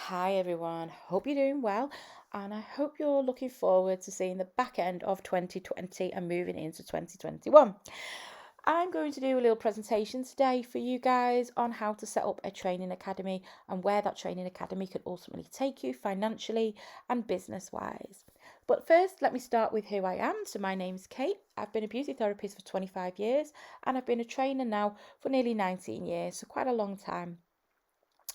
Hi everyone, hope you're doing well, and I hope you're looking forward to seeing the back end of 2020 and moving into 2021. I'm going to do a little presentation today for you guys on how to set up a training academy and where that training academy could ultimately take you financially and business wise. But first, let me start with who I am. So, my name's Kate. I've been a beauty therapist for 25 years and I've been a trainer now for nearly 19 years, so quite a long time.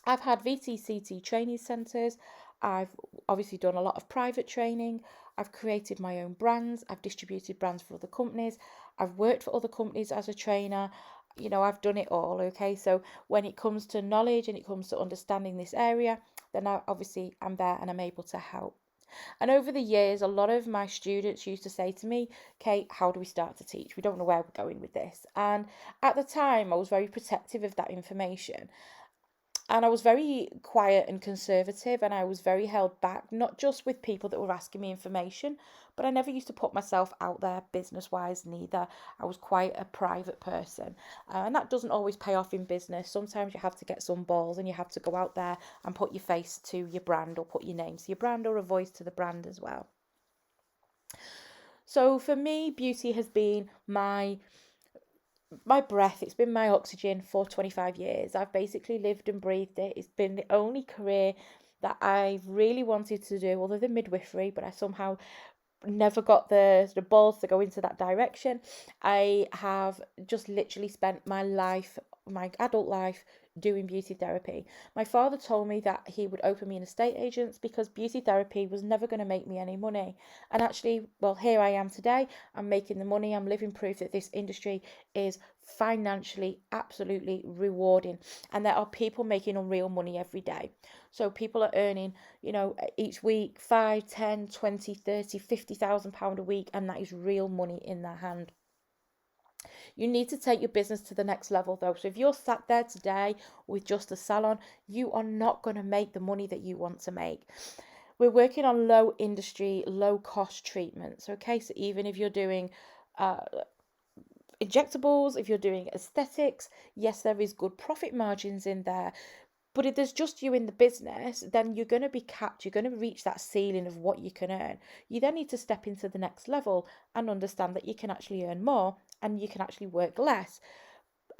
I've had VTCT training centres. I've obviously done a lot of private training. I've created my own brands. I've distributed brands for other companies. I've worked for other companies as a trainer. I've done it all. Okay. So when it comes to knowledge and it comes to understanding this area, then I'm there and I'm able to help. And over the years, a lot of my students used to say to me, Kate, how do we start to teach? We don't know where we're going with this. And at the time, I was very protective of that information. And I was very quiet and conservative, and I was very held back, not just with people that were asking me information, but I never used to put myself out there business wise neither. I was quite a private person, and that doesn't always pay off in business. Sometimes you have to get some balls and you have to go out there and put your face to your brand, or put your name to your brand, or a voice to the brand as well. So for me, beauty has been my breath, it's been my oxygen for 25 years. I've basically lived and breathed it. It's been the only career that I've really wanted to do other than midwifery, but I somehow never got the balls to go into that direction. I have just literally spent my adult life, doing beauty therapy. My father told me that he would open me an estate agents because beauty therapy was never going to make me any money. And actually, well, here I am today. I'm making the money. I'm living proof that this industry is financially absolutely rewarding, and there are people making unreal money every day. So people are earning, each week 5, 10, 20, 30, 50,000 pound a week, and that is real money in their hand. You need to take your business to the next level though. So if you're sat there today with just a salon, you are not going to make the money that you want to make. We're working on low industry, low cost treatments. Okay, so even if you're doing uh, injectables, if you're doing aesthetics, yes, there is good profit margins in there. But if there's just you in the business, then you're going to be capped. You're going to reach that ceiling of what you can earn. You then need to step into the next level and understand that you can actually earn more and you can actually work less.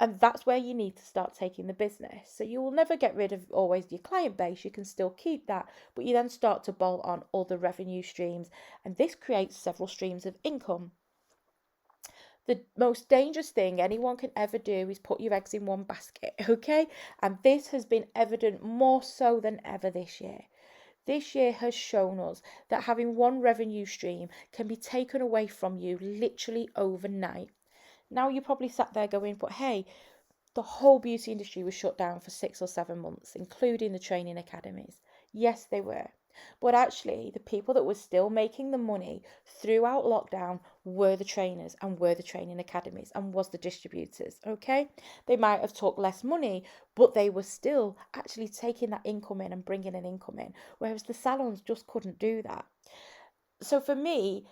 And that's where you need to start taking the business. So you will never get rid of always your client base. You can still keep that, but you then start to bolt on other revenue streams. And this creates several streams of income. The most dangerous thing anyone can ever do is put your eggs in one basket, okay? And this has been evident more so than ever this year. This year has shown us that having one revenue stream can be taken away from you literally overnight. Now you probably sat there going, but hey, the whole beauty industry was shut down for 6 or 7 months, including the training academies. Yes, they were. But actually, the people that were still making the money throughout lockdown were the trainers and were the training academies and was the distributors, okay? They might have took less money, but they were still actually taking that income in and bringing an income in, whereas the salons just couldn't do that. So for me,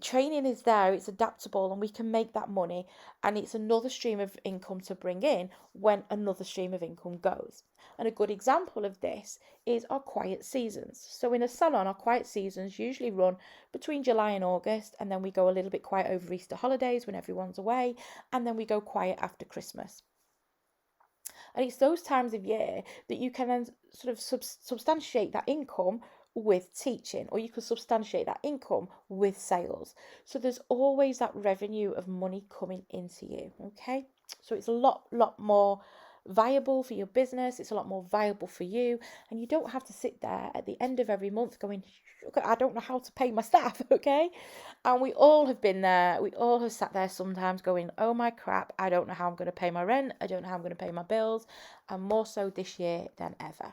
training is there, it's adaptable, and we can make that money. And it's another stream of income to bring in when another stream of income goes. And a good example of this is our quiet seasons. So in a salon, our quiet seasons usually run between July and August, and then we go a little bit quiet over Easter holidays when everyone's away, and then we go quiet after Christmas. And it's those times of year that you can then sort of substantiate that income with teaching, or you can substantiate that income with sales. So there's always that revenue of money coming into you. Okay. So it's a lot more viable for your business, it's a lot more viable for you, and you don't have to sit there at the end of every month going, I don't know how to pay my staff. Okay. And we all have been there. We all have sat there sometimes going, oh my crap, I don't know how I'm going to pay my rent. I don't know how I'm going to pay my bills. And more so this year than ever.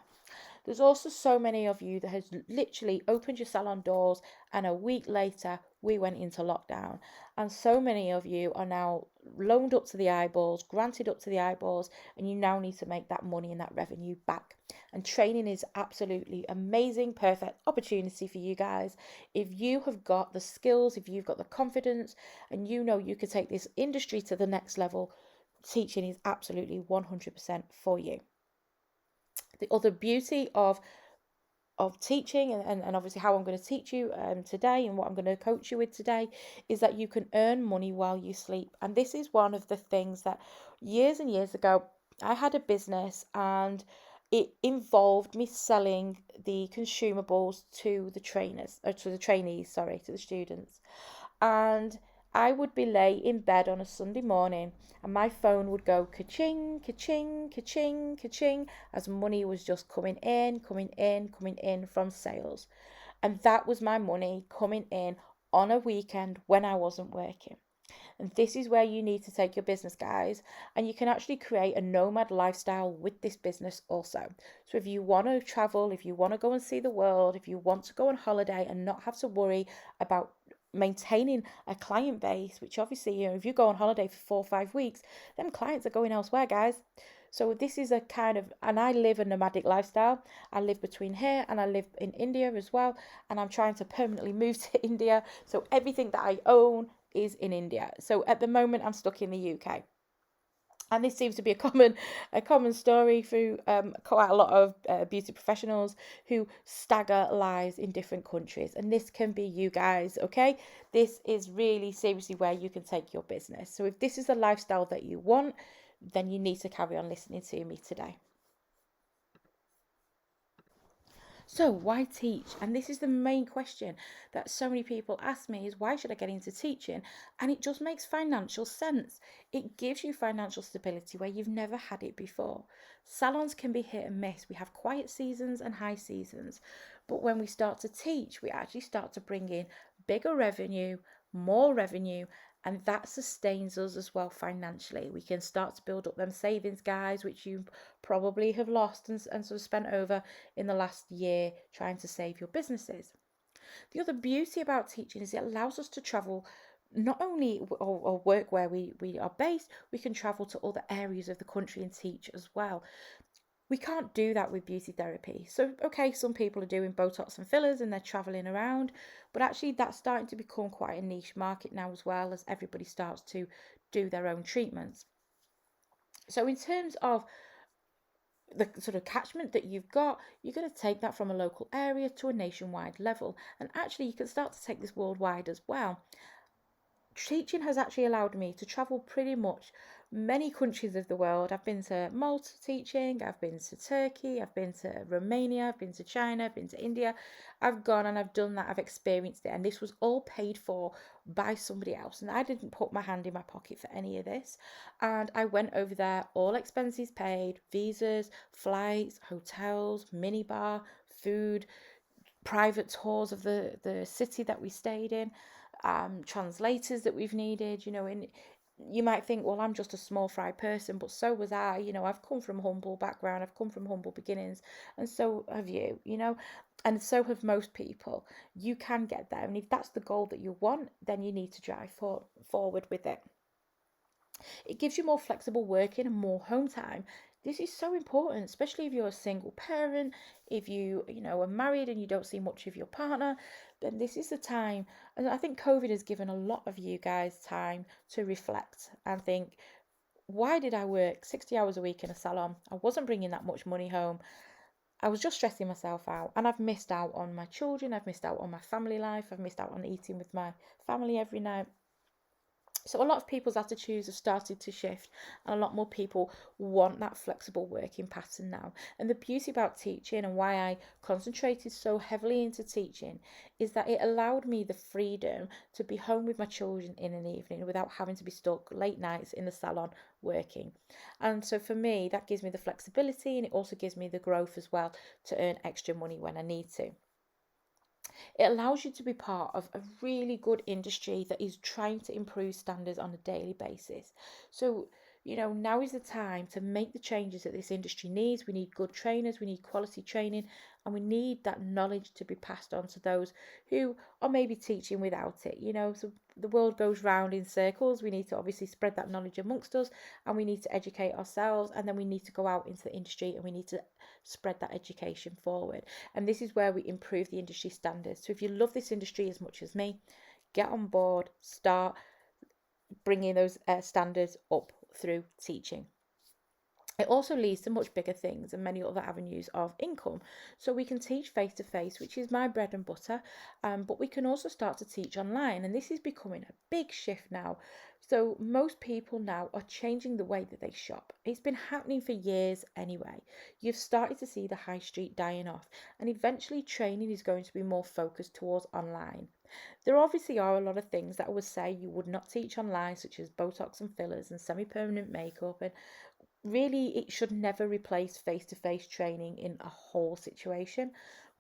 There's also so many of you that has literally opened your salon doors, and a week later we went into lockdown. And so many of you are now loaned up to the eyeballs, granted up to the eyeballs, and you now need to make that money and that revenue back. And training is absolutely amazing, perfect opportunity for you guys. If you have got the skills, if you've got the confidence, and you know you could take this industry to the next level, teaching is absolutely 100% for you. The other beauty of teaching and obviously how I'm going to teach you today and what I'm going to coach you with today is that you can earn money while you sleep. And this is one of the things that years and years ago I had a business, and it involved me selling the consumables to the trainers, or to the trainees, sorry, to the students. And I would be lay in bed on a Sunday morning, and my phone would go ka-ching, ka-ching, ka-ching, ka-ching, as money was just coming in, coming in, coming in from sales. And that was my money coming in on a weekend when I wasn't working. And this is where you need to take your business, guys. And you can actually create a nomad lifestyle with this business also. So if you want to travel, if you want to go and see the world, if you want to go on holiday and not have to worry about maintaining a client base, which obviously, if you go on holiday for 4 or 5 weeks, them clients are going elsewhere, guys. So this is a kind of, and I live a nomadic lifestyle. I live between here and I live in India as well. And I'm trying to permanently move to India. So everything that I own is in India. So at the moment, I'm stuck in the UK. And this seems to be a common story through quite a lot of beauty professionals who stagger lives in different countries. And this can be you guys, okay? This is really seriously where you can take your business. So if this is the lifestyle that you want, then you need to carry on listening to me today. So why teach? And this is the main question that so many people ask me, is why should I get into teaching? And it just makes financial sense. It gives you financial stability where you've never had it before. Salons can be hit and miss. We have quiet seasons and high seasons. But when we start to teach, we actually start to bring in bigger revenue, more revenue, and that sustains us as well financially. We can start to build up them savings, guys, which you probably have lost and sort of spent over in the last year trying to save your businesses. The other beauty about teaching is it allows us to travel not only or work where we are based, we can travel to other areas of the country and teach as well. We can't do that with beauty therapy. So, okay, some people are doing Botox and fillers and they're traveling around, but actually that's starting to become quite a niche market now as well, as everybody starts to do their own treatments. So, in terms of the sort of catchment that you've got, you're going to take that from a local area to a nationwide level. And actually, you can start to take this worldwide as well. Teaching has actually allowed me to travel pretty much many countries of the world. I've been to Malta teaching, I've been to Turkey, I've been to Romania, I've been to China, I've been to India. I've gone and I've done that, I've experienced it, and this was all paid for by somebody else. And I didn't put my hand in my pocket for any of this. And I went over there, all expenses paid, visas, flights, hotels, minibar, food, private tours of the city that we stayed in, translators that we've needed, and you might think, well, I'm just a small fry person, but so was I. I've come from humble background, I've come from humble beginnings, and so have you, and so have most people. You can get there, and if that's the goal that you want, then you need to drive forward with it. It gives you more flexible working and more home time. This is so important, especially if you're a single parent, if are married and you don't see much of your partner, then this is the time. And I think COVID has given a lot of you guys time to reflect and think, why did I work 60 hours a week in a salon? I wasn't bringing that much money home. I was just stressing myself out, and I've missed out on my children, I've missed out on my family life, I've missed out on eating with my family every night. So a lot of people's attitudes have started to shift, and a lot more people want that flexible working pattern now. And the beauty about teaching, and why I concentrated so heavily into teaching, is that it allowed me the freedom to be home with my children in an evening without having to be stuck late nights in the salon working. And so for me, that gives me the flexibility, and it also gives me the growth as well to earn extra money when I need to. It allows you to be part of a really good industry that is trying to improve standards on a daily basis. So, now is the time to make the changes that this industry needs. We need good trainers, we need quality training, and we need that knowledge to be passed on to those who are maybe teaching without it. So the world goes round in circles. We need to obviously spread that knowledge amongst us, and we need to educate ourselves, and then we need to go out into the industry and we need to spread that education forward. And this is where we improve the industry standards. So if you love this industry as much as me, get on board, start bringing those standards up through teaching. It also leads to much bigger things and many other avenues of income. So we can teach face to face, which is my bread and butter, but we can also start to teach online. And this is becoming a big shift now. So most people now are changing the way that they shop. It's been happening for years anyway. You've started to see the high street dying off, and eventually training is going to be more focused towards online. There obviously are a lot of things that I would say you would not teach online, such as Botox and fillers and semi permanent makeup, and really it should never replace face-to-face training in a whole situation,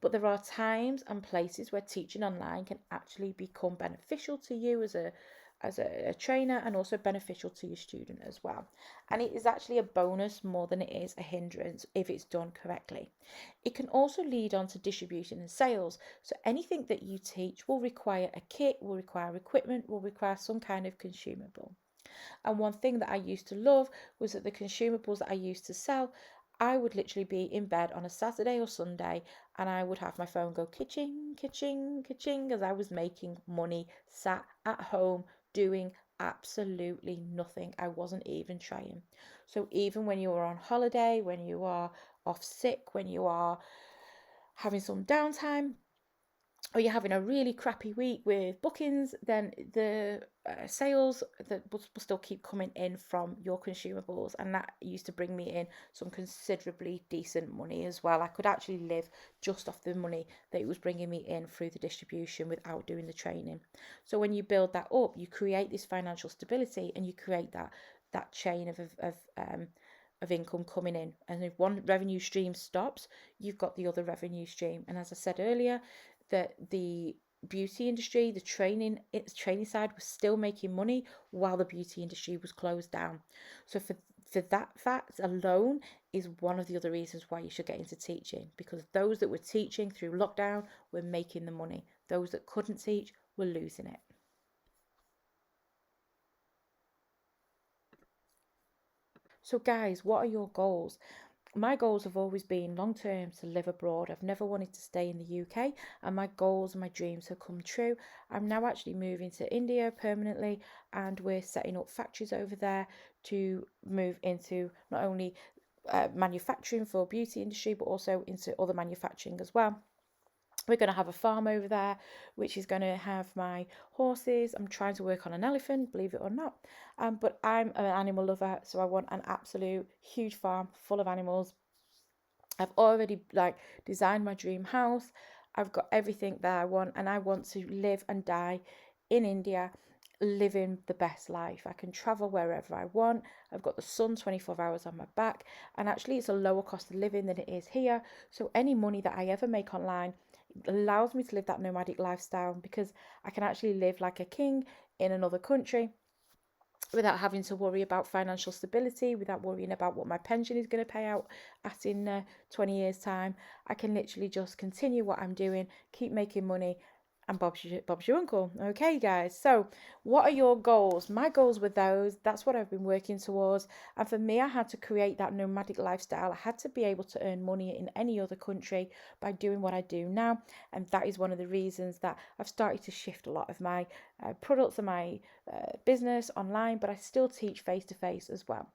but there are times and places where teaching online can actually become beneficial to you as a trainer, and also beneficial to your student as well. And it is actually a bonus more than it is a hindrance if it's done correctly. It can also lead on to distribution and sales. So anything that you teach will require a kit, will require equipment, will require some kind of consumable. And one thing that I used to love was that the consumables that I used to sell, I would literally be in bed on a Saturday or Sunday, and I would have my phone go kitching, kitching, kitching, as I was making money sat at home doing absolutely nothing. I wasn't even trying. So even when you are on holiday, when you are off sick, when you are having some downtime, or you're having a really crappy week with bookings, then the sales that will still keep coming in from your consumables, and that used to bring me in some considerably decent money as well. I could actually live just off the money that it was bringing me in through the distribution without doing the training. So when you build that up, you create this financial stability, and you create that chain of income coming in. And if one revenue stream stops, you've got the other revenue stream. And as I said earlier, that the beauty industry, the training side was still making money while the beauty industry was closed down. So for that fact alone is one of the other reasons why you should get into teaching, because those that were teaching through lockdown were making the money. Those that couldn't teach were losing it. So guys, what are your goals? My goals have always been long term to live abroad. I've never wanted to stay in the UK, and my goals and my dreams have come true. I'm now actually moving to India permanently, and we're setting up factories over there to move into not only manufacturing for beauty industry, but also into other manufacturing as well. We're going to have a farm over there, which is going to have my horses. I'm trying to work on an elephant, believe it or not. But I'm an animal lover, so I want an absolute huge farm full of animals. I've already designed my dream house. I've got everything that I want, and I want to live and die in India, living the best life. I can travel wherever I want. I've got the sun 24 hours on my back, and actually it's a lower cost of living than it is here. So any money that I ever make online allows me to live that nomadic lifestyle, because I can actually live like a king in another country without having to worry about financial stability, without worrying about what my pension is going to pay out at in 20 years' time. I can literally just continue what I'm doing, keep making money, and Bob's your uncle. Okay, guys. So, what are your goals? My goals were those. That's what I've been working towards. And for me, I had to create that nomadic lifestyle. I had to be able to earn money in any other country by doing what I do now. And that is one of the reasons that I've started to shift a lot of my products and my business online, but I still teach face to face as well.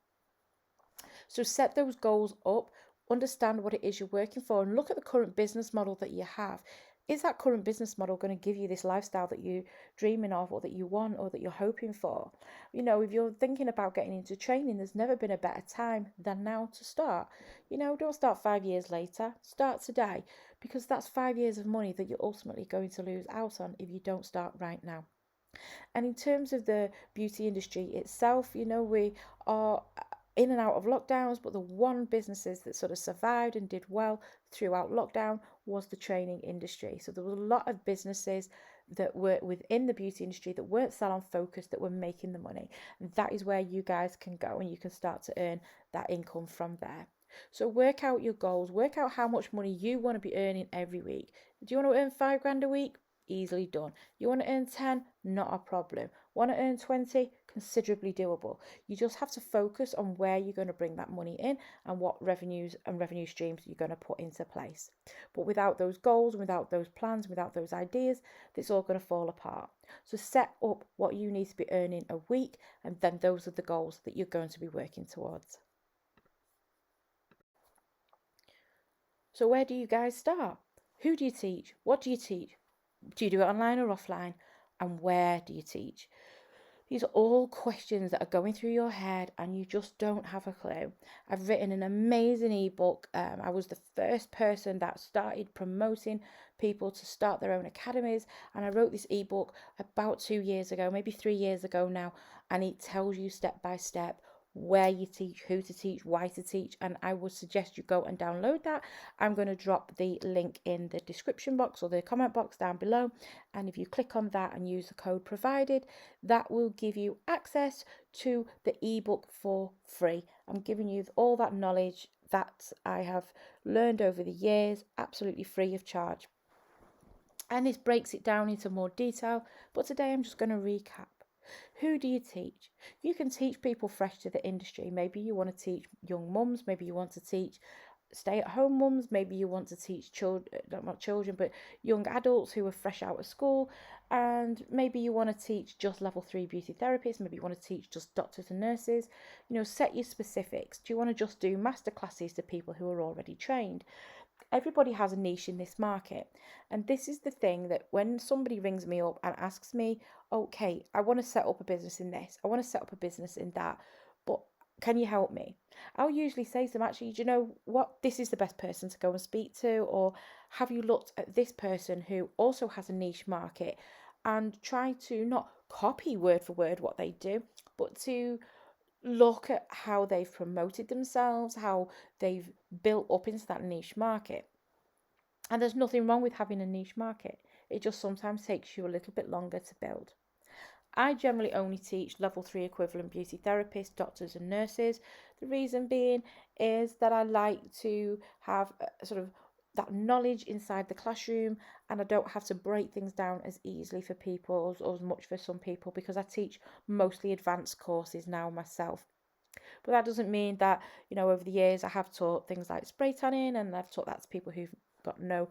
So set those goals up, understand what it is you're working for, and look at the current business model that you have. Is that current business model going to give you this lifestyle that you're dreaming of, or that you want, or that you're hoping for? If you're thinking about getting into training, there's never been a better time than now to start. Don't start 5 years later, start today, because that's 5 years of money that you're ultimately going to lose out on if you don't start right now. And in terms of the beauty industry itself, we are in and out of lockdowns, but the one businesses that sort of survived and did well throughout lockdown was the training industry. So there was a lot of businesses that were within the beauty industry that weren't salon focused, that were making the money. And that is where you guys can go, and you can start to earn that income from there. So work out your goals, work out how much money you want to be earning every week. Do you want to earn 5 grand a week? Easily done. You want to earn 10? Not a problem. Want to earn 20? Considerably doable. You just have to focus on where you're going to bring that money in, and what revenues and revenue streams you're going to put into place. But without those goals, without those plans, without those ideas, it's all going to fall apart. So set up what you need to be earning a week, and then those are the goals that you're going to be working towards. So where do you guys start? Who do you teach? What do you teach? Do you do it online or offline? And where do you teach? These are all questions that are going through your head and you just don't have a clue. I've written an amazing ebook. I was the first person that started promoting people to start their own academies, and I wrote this ebook about 2 years ago, maybe 3 years ago now, and it tells you step by step where you teach, who to teach, why to teach, and I would suggest you go and download that. I'm going to drop the link in the description box or the comment box down below, and if you click on that and use the code provided, that will give you access to the ebook for free. I'm giving you all that knowledge that I have learned over the years, absolutely free of charge. And this breaks it down into more detail, but today I'm just going to recap. Who do you teach? You can teach people fresh to the industry. Maybe you want to teach young mums, maybe you want to teach stay-at-home mums, maybe you want to teach children, not children, but young adults who are fresh out of school, and maybe you want to teach just level 3 beauty therapists, maybe you want to teach just doctors and nurses. Set your specifics. Do you want to just do master classes to people who are already trained? Everybody has a niche in this market, and this is the thing that when somebody rings me up and asks me, okay, I want to set up a business in this, I want to set up a business in that, but can you help me? I'll usually say to them, actually, do you know what, this is the best person to go and speak to, or have you looked at this person who also has a niche market, and try to not copy word for word what they do, but to look at how they've promoted themselves, how they've built up into that niche market. And there's nothing wrong with having a niche market. It just sometimes takes you a little bit longer to build. I generally only teach level 3 equivalent beauty therapists, doctors and nurses. The reason being is that I like to have sort of that knowledge inside the classroom, and I don't have to break things down as easily for people or as much for some people, because I teach mostly advanced courses now myself. But that doesn't mean that, over the years I have taught things like spray tanning, and I've taught that to people who've got no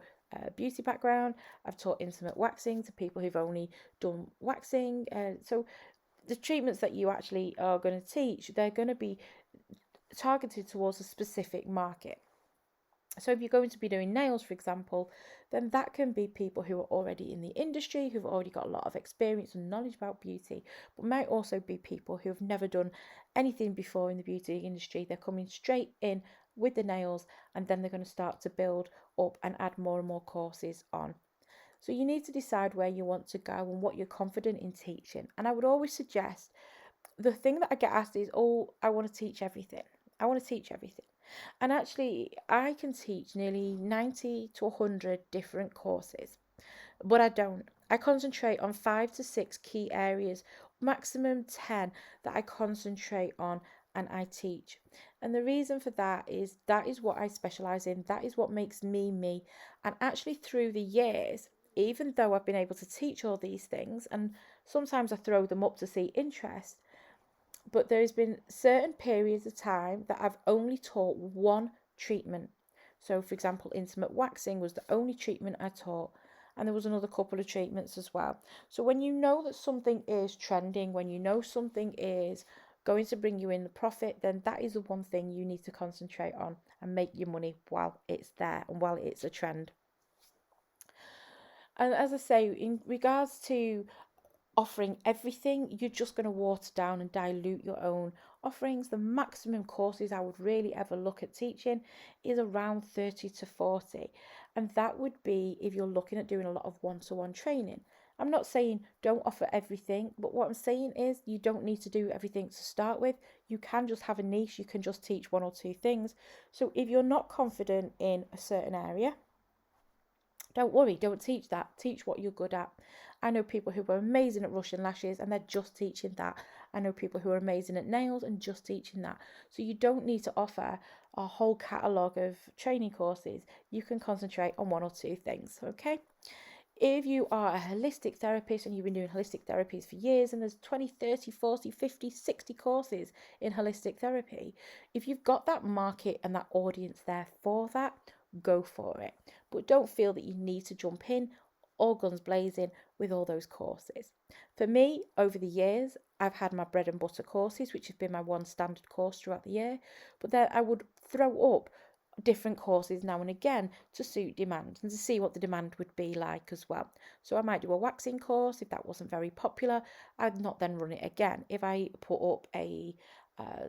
beauty background. I've taught intimate waxing to people who've only done waxing. So the treatments that you actually are going to teach, they're going to be targeted towards a specific market. So if you're going to be doing nails, for example, then that can be people who are already in the industry, who've already got a lot of experience and knowledge about beauty, but might also be people who have never done anything before in the beauty industry. They're coming straight in with the nails, and then they're going to start to build up and add more and more courses on. So you need to decide where you want to go and what you're confident in teaching. And I would always suggest, the thing that I get asked is, oh, I want to teach everything. I want to teach everything. And actually, I can teach nearly 90 to 100 different courses, but I don't. I concentrate on 5 to 6 key areas, maximum 10 that I concentrate on and I teach. And the reason for that is what I specialize in, that is what makes me me. And actually, through the years, even though I've been able to teach all these things, and sometimes I throw them up to see interest, but there's been certain periods of time that I've only taught one treatment. So, for example, intimate waxing was the only treatment I taught, and there was another couple of treatments as well. So when you know that something is trending, when you know something is going to bring you in the profit, then that is the one thing you need to concentrate on and make your money while it's there and while it's a trend. And as I say, in regards to offering everything, you're just going to water down and dilute your own offerings. The maximum courses I would really ever look at teaching is around 30 to 40, and that would be if you're looking at doing a lot of one-to-one training. I'm not saying don't offer everything, but what I'm saying is you don't need to do everything to start with. You can just have a niche, you can just teach 1 or 2 things. So if you're not confident in a certain area, don't worry, don't teach that. Teach what you're good at. I know people who are amazing at Russian lashes and they're just teaching that. I know people who are amazing at nails and just teaching that. So you don't need to offer a whole catalogue of training courses. You can concentrate on 1 or 2 things, okay? If you are a holistic therapist and you've been doing holistic therapies for years, and there's 20, 30, 40, 50, 60 courses in holistic therapy, if you've got that market and that audience there for that, go for it. But don't feel that you need to jump in all guns blazing with all those courses. For me, over the years, I've had my bread and butter courses, which have been my one standard course throughout the year, but then I would throw up different courses now and again to suit demand and to see what the demand would be like as well. So I might do a waxing course. If that wasn't very popular, I'd not then run it again. If I put up a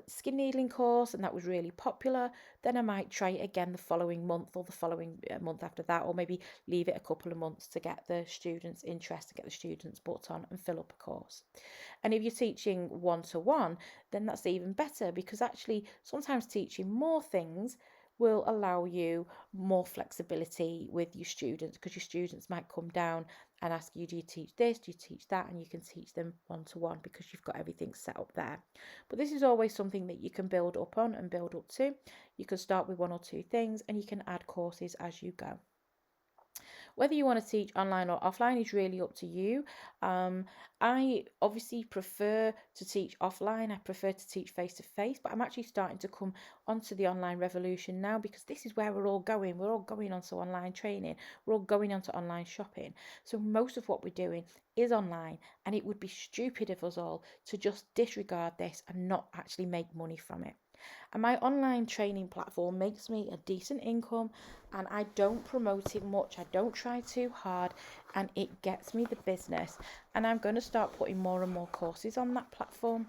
skin needling course and that was really popular, then I might try it again the following month or the following month after that, or maybe leave it a couple of months to get the students' interest, to get the students booked on and fill up a course. And if you're teaching one-to-one, then that's even better, because actually sometimes teaching more things will allow you more flexibility with your students, because your students might come down and ask you, do you teach this, do you teach that, and you can teach them one-to-one because you've got everything set up there. But this is always something that you can build up on and build up to. You can start with one or two things and you can add courses as you go. Whether you want to teach online or offline is really up to you. I obviously prefer to teach offline. I prefer to teach face to face, but I'm actually starting to come onto the online revolution now, because this is where we're all going. We're all going onto online training. We're all going onto online shopping. So most of what we're doing is online, and it would be stupid of us all to just disregard this and not actually make money from it. And my online training platform makes me a decent income, and I don't promote it much. I don't try too hard, and it gets me the business. And I'm going to start putting more and more courses on that platform.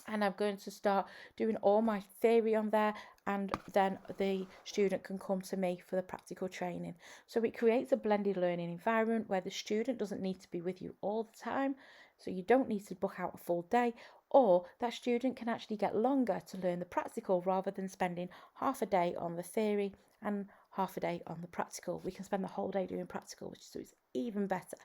And I'm going to start doing all my theory on there, and then the student can come to me for the practical training. So it creates a blended learning environment where the student doesn't need to be with you all the time. So you don't need to book out a full day, or that student can actually get longer to learn the practical rather than spending half a day on the theory and half a day on the practical. We can spend the whole day doing practical, which is even better.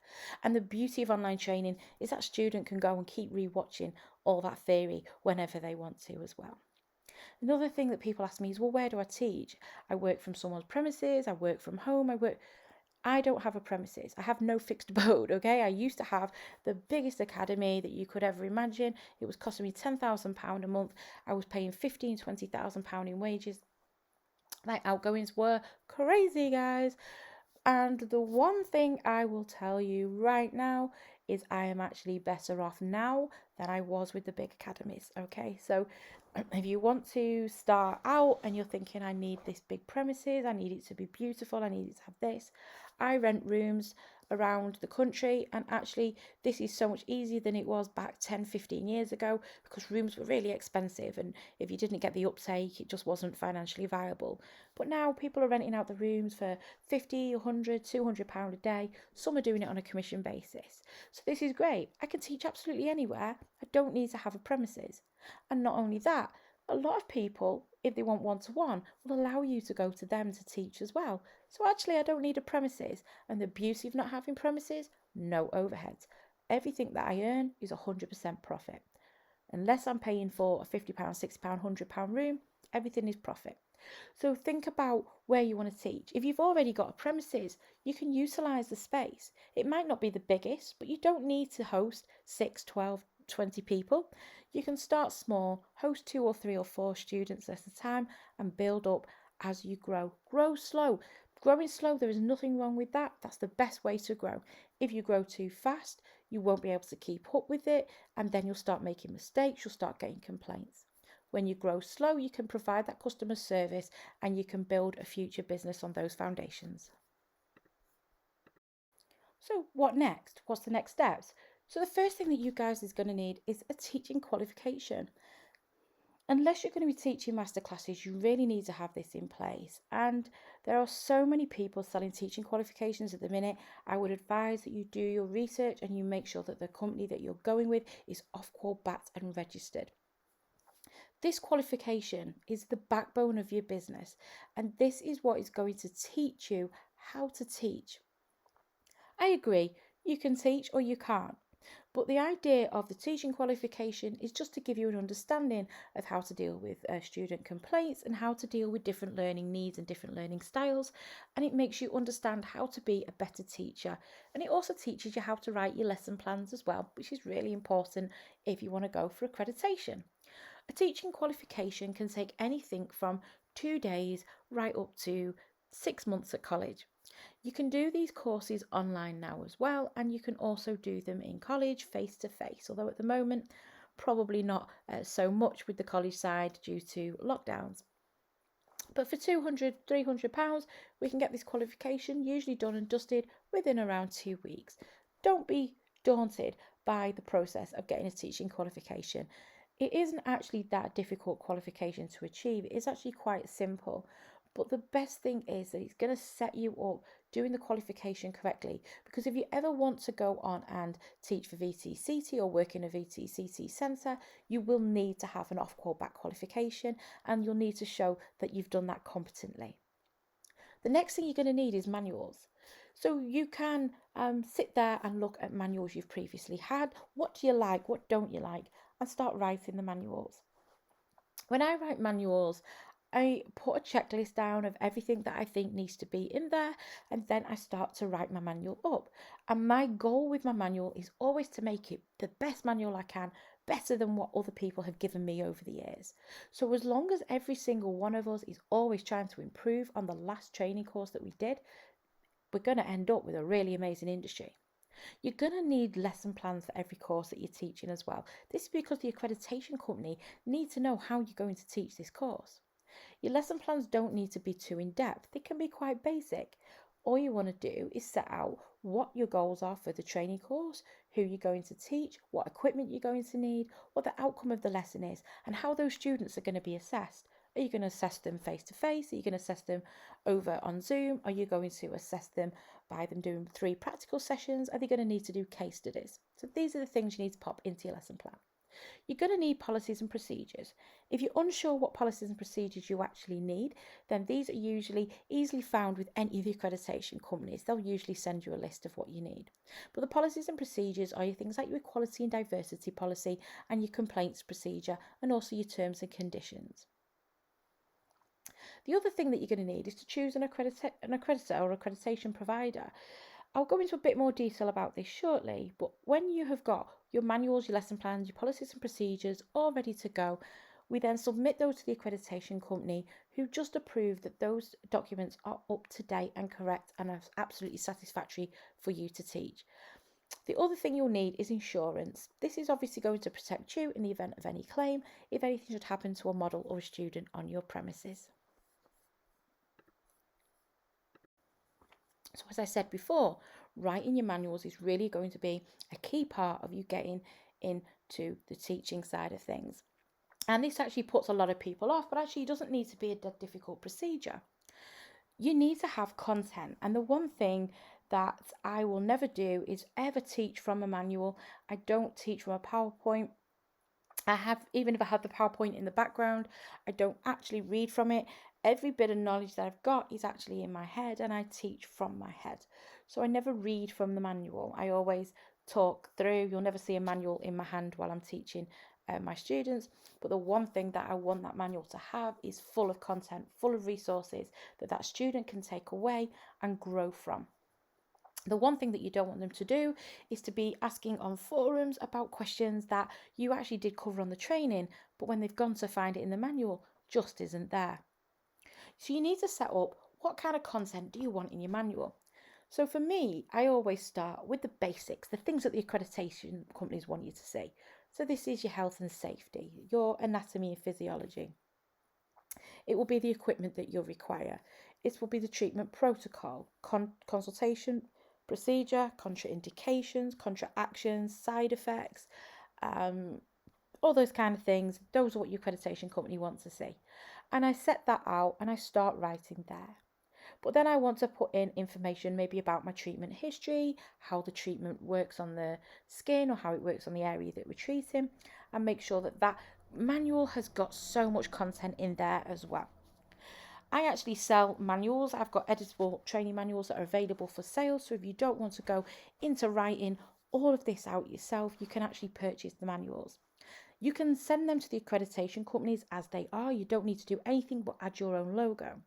And the beauty of online training is that student can go and keep rewatching all that theory whenever they want to as well. Another thing that people ask me is, well, where do I teach? I work from someone's premises, I work from home, I don't have a premises. I have no fixed abode, okay? I used to have the biggest academy that you could ever imagine. It was costing me £10,000 a month. I was paying £15,000, £20,000 in wages. My outgoings were crazy, guys. And the one thing I will tell you right now is I am actually better off now than I was with the big academies, okay? So if you want to start out and you're thinking, I need this big premises, I need it to be beautiful, I need it to have this, I rent rooms around the country, and actually this is so much easier than it was back 10-15 years ago, because rooms were really expensive, and if you didn't get the uptake, it just wasn't financially viable. But now people are renting out the rooms for 50, 100, £200 a day. Some are doing it on a commission basis. So this is great. I can teach absolutely anywhere. I don't need to have a premises. And not only that, a lot of people, if they want one-to-one, will allow you to go to them to teach as well. So actually, I don't need a premises. And the beauty of not having premises, no overheads. Everything that I earn is 100% profit. Unless I'm paying for a £50, £60, £100 room, everything is profit. So think about where you want to teach. If you've already got a premises, you can utilise the space. It might not be the biggest, but you don't need to host 6, 12, 20 people. You can start small, host 2 or 3 or 4 students at a time, and build up as you grow. Grow slow. Growing slow, there is nothing wrong with that. That's the best way to grow. If you grow too fast, you won't be able to keep up with it, and then you'll start making mistakes, you'll start getting complaints. When you grow slow, you can provide that customer service and you can build a future business on those foundations. So what next? What's the next steps? So the first thing that you guys is going to need is a teaching qualification. Unless you're going to be teaching masterclasses, you really need to have this in place. And there are so many people selling teaching qualifications at the minute. I would advise that you do your research and you make sure that the company that you're going with is Ofqual BAT and registered. This qualification is the backbone of your business, and this is what is going to teach you how to teach. I agree, you can teach or you can't, but the idea of the teaching qualification is just to give you an understanding of how to deal with student complaints and how to deal with different learning needs and different learning styles, and it makes you understand how to be a better teacher, and it also teaches you how to write your lesson plans as well, which is really important if you want to go for accreditation. A teaching qualification can take anything from 2 days right up to 6 months at college. You can do these courses online now as well, and you can also do them in college face to face, although at the moment probably not so much with the college side due to lockdowns. But for £200, £300, we can get this qualification usually done and dusted within around 2 weeks. Don't be daunted by the process of getting a teaching qualification. It isn't actually that difficult qualification to achieve. It's actually quite simple. But the best thing is that it's going to set you up doing the qualification correctly. Because if you ever want to go on and teach for VTCT or work in a VTCT centre, you will need to have an off-qual back qualification, and you'll need to show that you've done that competently. The next thing you're going to need is manuals. So you can sit there and look at manuals you've previously had. What do you like? What don't you like? And start writing the manuals. When I write manuals, I put a checklist down of everything that I think needs to be in there, and then I start to write my manual up. And my goal with my manual is always to make it the best manual I can, better than what other people have given me over the years. So as long as every single one of us is always trying to improve on the last training course that we did, we're going to end up with a really amazing industry. You're going to need lesson plans for every course that you're teaching as well. This is because the accreditation company need to know how you're going to teach this course. Your lesson plans don't need to be too in-depth. They can be quite basic. All you want to do is set out what your goals are for the training course, who you're going to teach, what equipment you're going to need, what the outcome of the lesson is, and how those students are going to be assessed. Are you going to assess them face-to-face? Are you going to assess them over on Zoom? Are you going to assess them by them doing 3 practical sessions? Are they going to need to do case studies? So these are the things you need to pop into your lesson plan. You're going to need policies and procedures. If you're unsure what policies and procedures you actually need, then these are usually easily found with any of the accreditation companies. They'll usually send you a list of what you need. But the policies and procedures are your things like your equality and diversity policy and your complaints procedure, and also your terms and conditions. The other thing that you're going to need is to choose an accreditor or accreditation provider. I'll go into a bit more detail about this shortly, but when you have got your manuals, your lesson plans, your policies and procedures all ready to go, we then submit those to the accreditation company, who just approve that those documents are up to date and correct and are absolutely satisfactory for you to teach. The other thing you'll need is insurance. This is obviously going to protect you in the event of any claim, if anything should happen to a model or a student on your premises. So as I said before, writing your manuals is really going to be a key part of you getting into the teaching side of things. And this actually puts a lot of people off, but actually it doesn't need to be a difficult procedure. You need to have content. And the one thing that I will never do is ever teach from a manual. I don't teach from a PowerPoint. Even if I have the PowerPoint in the background, I don't actually read from it. Every bit of knowledge that I've got is actually in my head, and I teach from my head. So I never read from the manual. I always talk through. You'll never see a manual in my hand while I'm teaching my students. But the one thing that I want that manual to have is full of content, full of resources that student can take away and grow from. The one thing that you don't want them to do is to be asking on forums about questions that you actually did cover on the training, but when they've gone to find it in the manual, just isn't there. So you need to set up what kind of content do you want in your manual. So for me, I always start with the basics, the things that the accreditation companies want you to see. So this is your health and safety, your anatomy and physiology. It will be the equipment that you'll require. It will be the treatment protocol, consultation procedure, contraindications, contraactions, side effects, all those kind of things. Those are what your accreditation company wants to see. And I set that out and I start writing there. But then I want to put in information maybe about my treatment history, how the treatment works on the skin or how it works on the area that we're treating, and make sure that manual has got so much content in there as well. I actually sell manuals. I've got editable training manuals that are available for sale. So if you don't want to go into writing all of this out yourself, you can actually purchase the manuals. You can send them to the accreditation companies as they are. You don't need to do anything but add your own logo.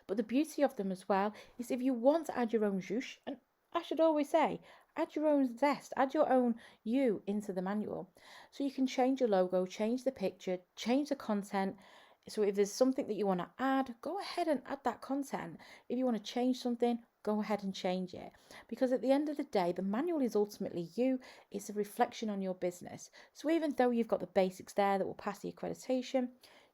But the beauty of them as well is if you want to add your own zhoosh, and I should always say, add your own zest, add your own you into the manual. So you can change your logo, change the picture, change the content. So if there's something that you want to add, go ahead and add that content. If you want to change something, go ahead and change it. Because at the end of the day, the manual is ultimately you. It's a reflection on your business. So even though you've got the basics there that will pass the accreditation,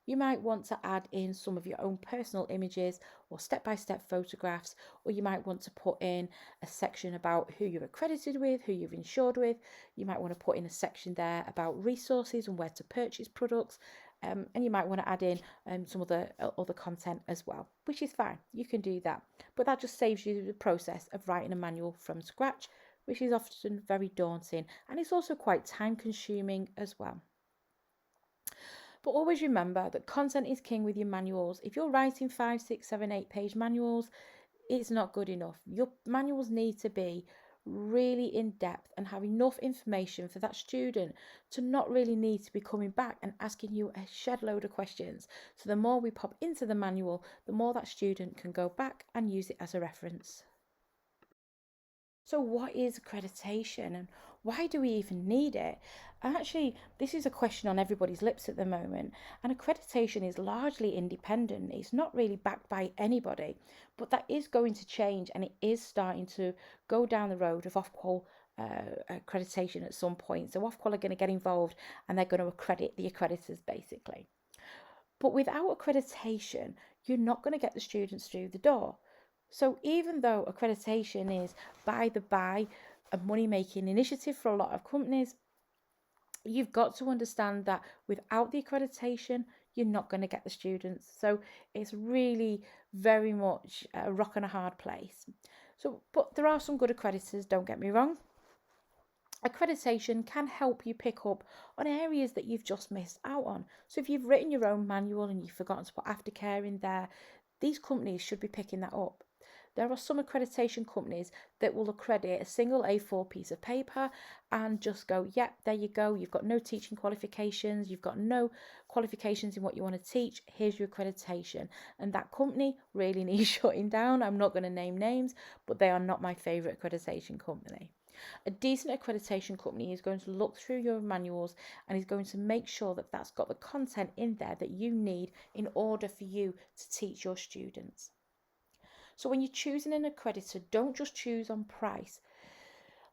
You might want to add in some of your own personal images or step-by-step photographs, or you might want to put in a section about who you're accredited with, who you've insured with. You might want to put in a section there about resources and where to purchase products. And you might want to add in some other content as well, which is fine. You can do that. But that just saves you the process of writing a manual from scratch, which is often very daunting, and it's also quite time consuming as well. But always remember that content is king with your manuals. If you're writing 5, 6, 7, 8 page manuals, it's not good enough. Your manuals need to be really in depth and have enough information for that student to not really need to be coming back and asking you a shed load of questions. So the more we pop into the manual, the more that student can go back and use it as a reference. So what is accreditation and why do we even need it? Actually, this is a question on everybody's lips at the moment, and accreditation is largely independent. It's not really backed by anybody, but that is going to change, and it is starting to go down the road of Ofqual accreditation at some point. So Ofqual are going to get involved and they're going to accredit the accreditors basically. But without accreditation, you're not going to get the students through the door. So even though accreditation is by a money-making initiative for a lot of companies, you've got to understand that without the accreditation, you're not going to get the students. So it's really very much a rock and a hard place. So, but there are some good accreditors, don't get me wrong. Accreditation can help you pick up on areas that you've just missed out on. So if you've written your own manual and you've forgotten to put aftercare in there, these companies should be picking that up. There are some accreditation companies that will accredit a single A4 piece of paper and just go, yep, there you go. You've got no teaching qualifications. You've got no qualifications in what you want to teach. Here's your accreditation. And that company really needs shutting down. I'm not going to name names, but they are not my favourite accreditation company. A decent accreditation company is going to look through your manuals and is going to make sure that that's got the content in there that you need in order for you to teach your students. So when you're choosing an accreditor, don't just choose on price.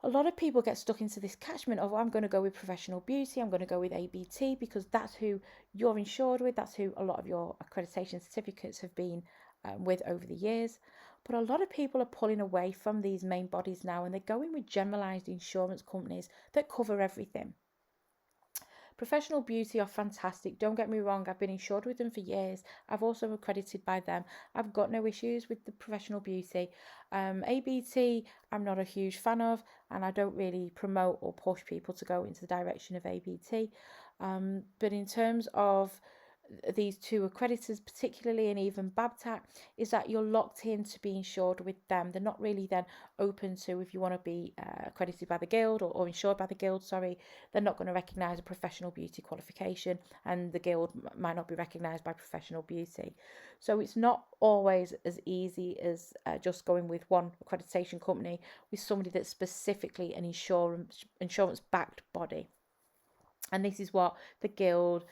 A lot of people get stuck into this catchment of, I'm going to go with Professional Beauty, I'm going to go with ABT because that's who you're insured with, that's who a lot of your accreditation certificates have been with over the years. But a lot of people are pulling away from these main bodies now and they're going with generalised insurance companies that cover everything. Professional Beauty are fantastic. Don't get me wrong, I've been insured with them for years. I've also accredited by them. I've got no issues with the Professional Beauty. ABT, I'm not a huge fan of, and I don't really promote or push people to go into the direction of ABT. But in terms of these two accreditors particularly, and even Babtac, is that you're locked in to be insured with them. They're not really then open to, if you want to be accredited by the guild or insured by the guild, sorry, they're not going to recognise a Professional Beauty qualification, and the guild might not be recognised by Professional Beauty. So it's not always as easy as just going with one accreditation company with somebody that's specifically an insurance backed body. And this is what the guild,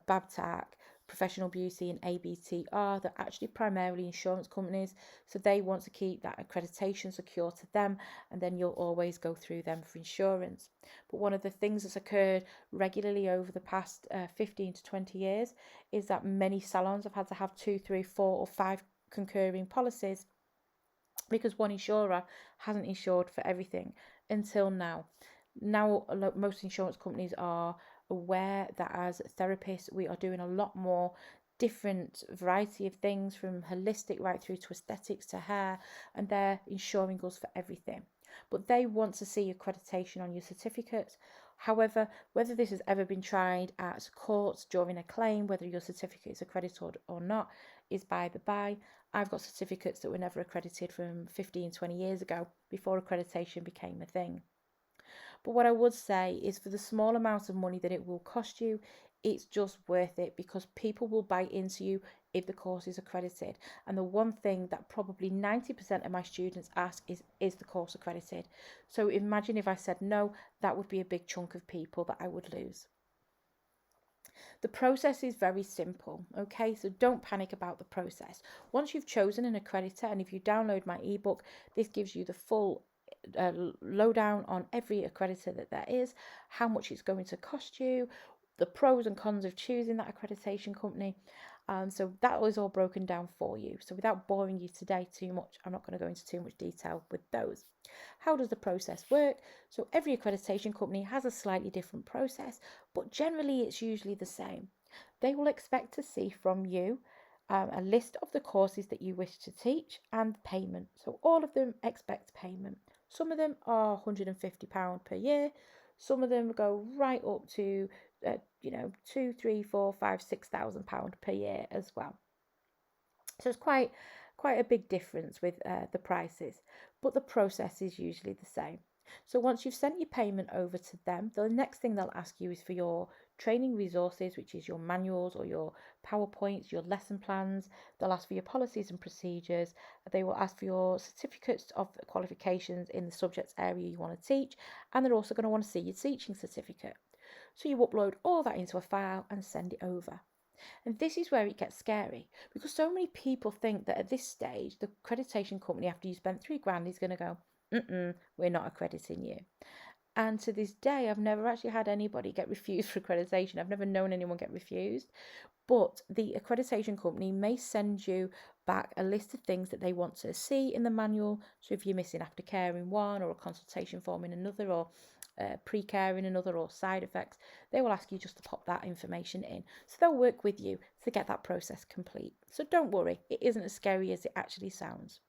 Babtac, Professional Beauty and ABT are. They're actually primarily insurance companies, so they want to keep that accreditation secure to them, and then you'll always go through them for insurance. But one of the things that's occurred regularly over the past 15 to 20 years is that many salons have had to have 2, 3, 4 or 5 concurring policies because one insurer hasn't insured for everything until now. Now, most insurance companies are aware that as therapists, we are doing a lot more different variety of things, from holistic right through to aesthetics to hair, and they're insuring us for everything. But they want to see accreditation on your certificates. However, whether this has ever been tried at courts during a claim, whether your certificate is accredited or not, is by the by. I've got certificates that were never accredited from 15, 20 years ago, before accreditation became a thing. But what I would say is, for the small amount of money that it will cost you, it's just worth it, because people will buy into you if the course is accredited. And the one thing that probably 90% of my students ask is the course accredited? So imagine if I said no, that would be a big chunk of people that I would lose. The process is very simple, okay? So don't panic about the process. Once you've chosen an accreditor, and if you download my ebook, this gives you the full lowdown on every accreditor that there is, how much it's going to cost you, the pros and cons of choosing that accreditation company. So that was all broken down for you. So without boring you today too much, I'm not going to go into too much detail with those. How does the process work? So every accreditation company has a slightly different process, but generally it's usually the same. They will expect to see from you a list of the courses that you wish to teach and payment. So all of them expect payment. Some of them are £150 per year. Some of them go right up to £2, £3, £4, £5, £6,000 per year as well. So it's quite a big difference with the prices, but the process is usually the same. So once you've sent your payment over to them, the next thing they'll ask you is for your training resources, which is your manuals or your PowerPoints, your lesson plans. They'll ask for your policies and procedures. They will ask for your certificates of qualifications in the subject area you want to teach, and they're also going to want to see your teaching certificate. So you upload all that into a file and send it over. And this is where it gets scary, because so many people think that at this stage, the accreditation company, after you spent £3,000, is going to go, we're not accrediting you. And to this day, I've never actually had anybody get refused for accreditation. I've never known anyone get refused. But the accreditation company may send you back a list of things that they want to see in the manual. So if you're missing aftercare in one, or a consultation form in another, or pre-care in another, or side effects, they will ask you just to pop that information in. So they'll work with you to get that process complete. So don't worry, it isn't as scary as it actually sounds.